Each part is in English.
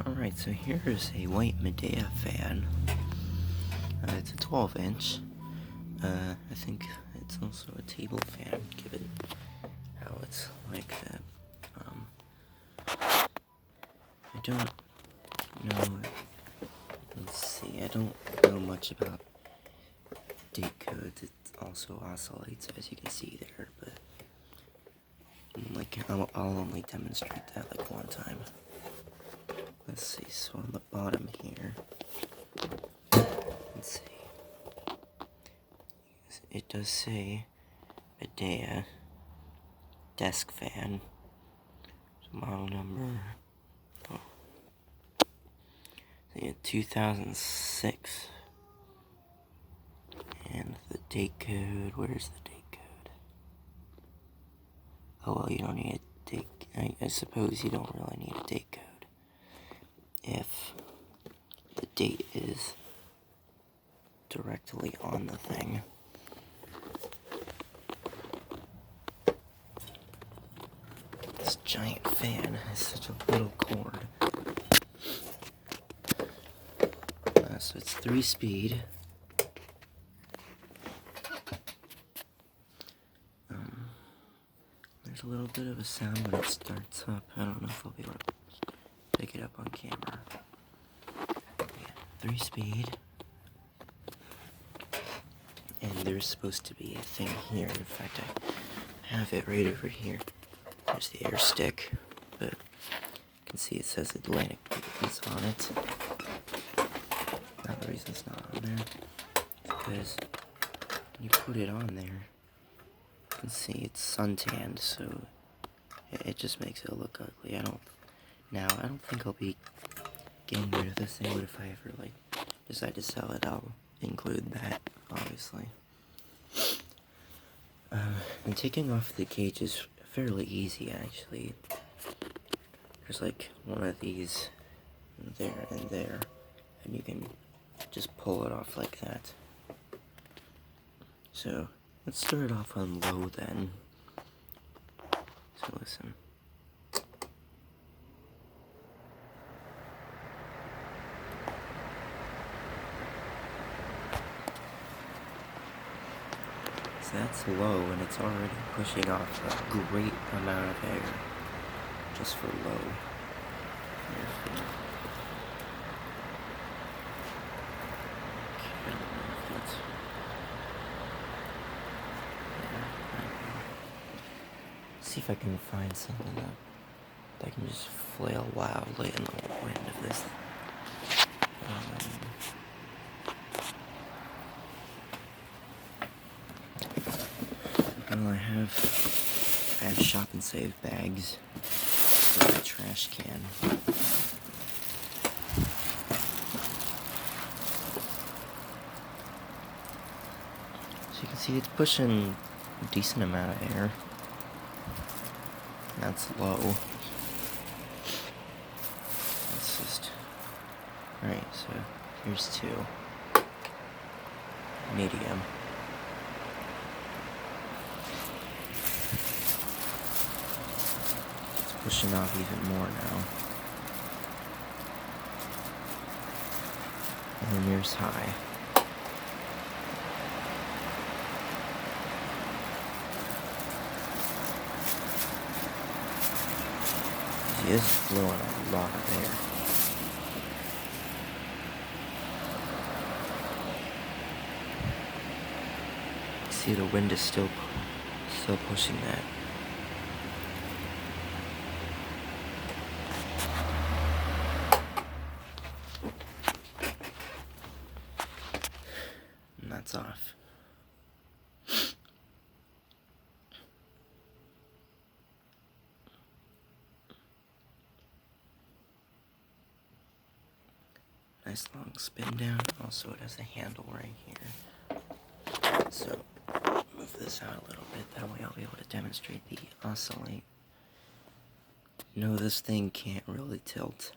Alright, so here's a white Medea fan. It's a 12-inch. I think it's also a table fan, given how it's like that. I don't know. Let's see, I don't know much about date codes. It also oscillates, as you can see there, but I'll only demonstrate that like one time. Let's see, so on the bottom here, let's see, it does say Medea desk fan, so model number 2006, and the date code, where's the date code? Oh well, you don't need a date, I suppose you don't really need a date code if the date is directly on the thing. This giant fan has such a little cord. So it's 3-speed. There's a little bit of a sound when it starts up. I don't know if I'll be able to pick it up on camera. Yeah, 3-speed. And there's supposed to be a thing here. In fact, I have it right over here. There's the air stick, but you can see it says Atlantic Beacons on it. Now the reason it's not on there is because when you put it on there, you can see it's suntanned, so it just makes it look ugly. I don't think I'll be getting rid of this thing, but if I ever decide to sell it, I'll include that, obviously. And taking off the cage is fairly easy, actually. There's one of these there and there, and you can just pull it off like that. So let's start off on low then. So listen. So that's low, and it's already pushing off a great amount of air just for low. See if I can find something that I can just flail wildly in the wind of this. Well, I have Shop and Save bags for a trash can. So you can see it's pushing a decent amount of air. That's low. It's just... Alright, so here's 2. Medium. It's pushing off even more now. And then here's high. He is blowing a lot of air. See, the wind is still pushing that. And that's off. Nice long spin down. Also, it has a handle right here. So, move this out a little bit. That way I'll be able to demonstrate the oscillate. No, this thing can't really tilt.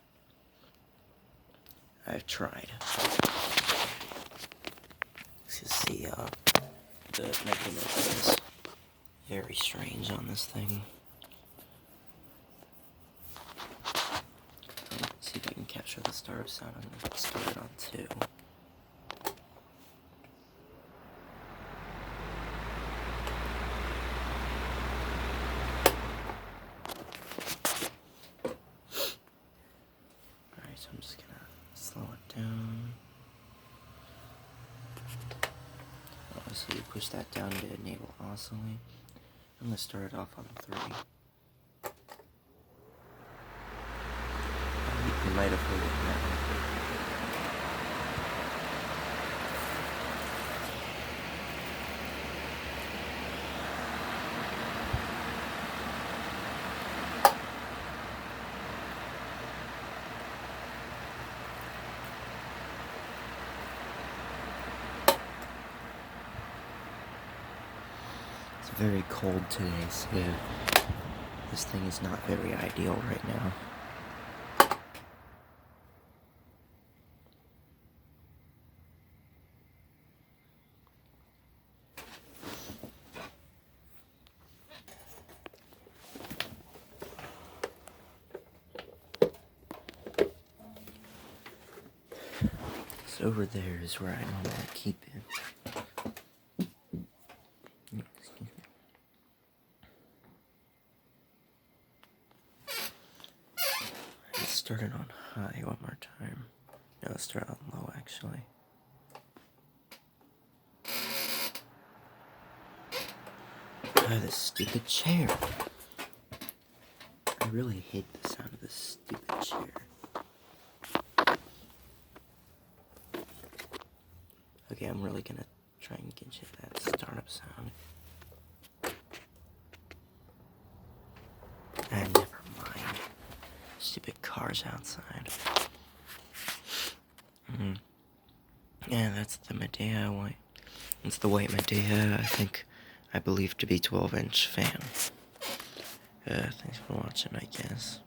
I've tried. You see, the mechanism is very strange on this thing. capture the startup sound, I'm gonna start it on 2. Alright, so I'm just gonna slow it down. So you push that down to enable oscillate. I'm gonna start it off on 3. You might have heard it now. It's very cold today, so this thing is not very ideal right now. So over there is where I normally keep it. Excuse me. Let's start it on high one more time. No, let's start on low actually. Ah, this stupid chair. I really hate the sound of this stupid chair. Okay, I'm really gonna try and get you that startup sound. And never mind. Stupid cars outside. Yeah, that's the Medea white. It's the white Medea, I believe to be 12-inch fan. Thanks for watching, I guess.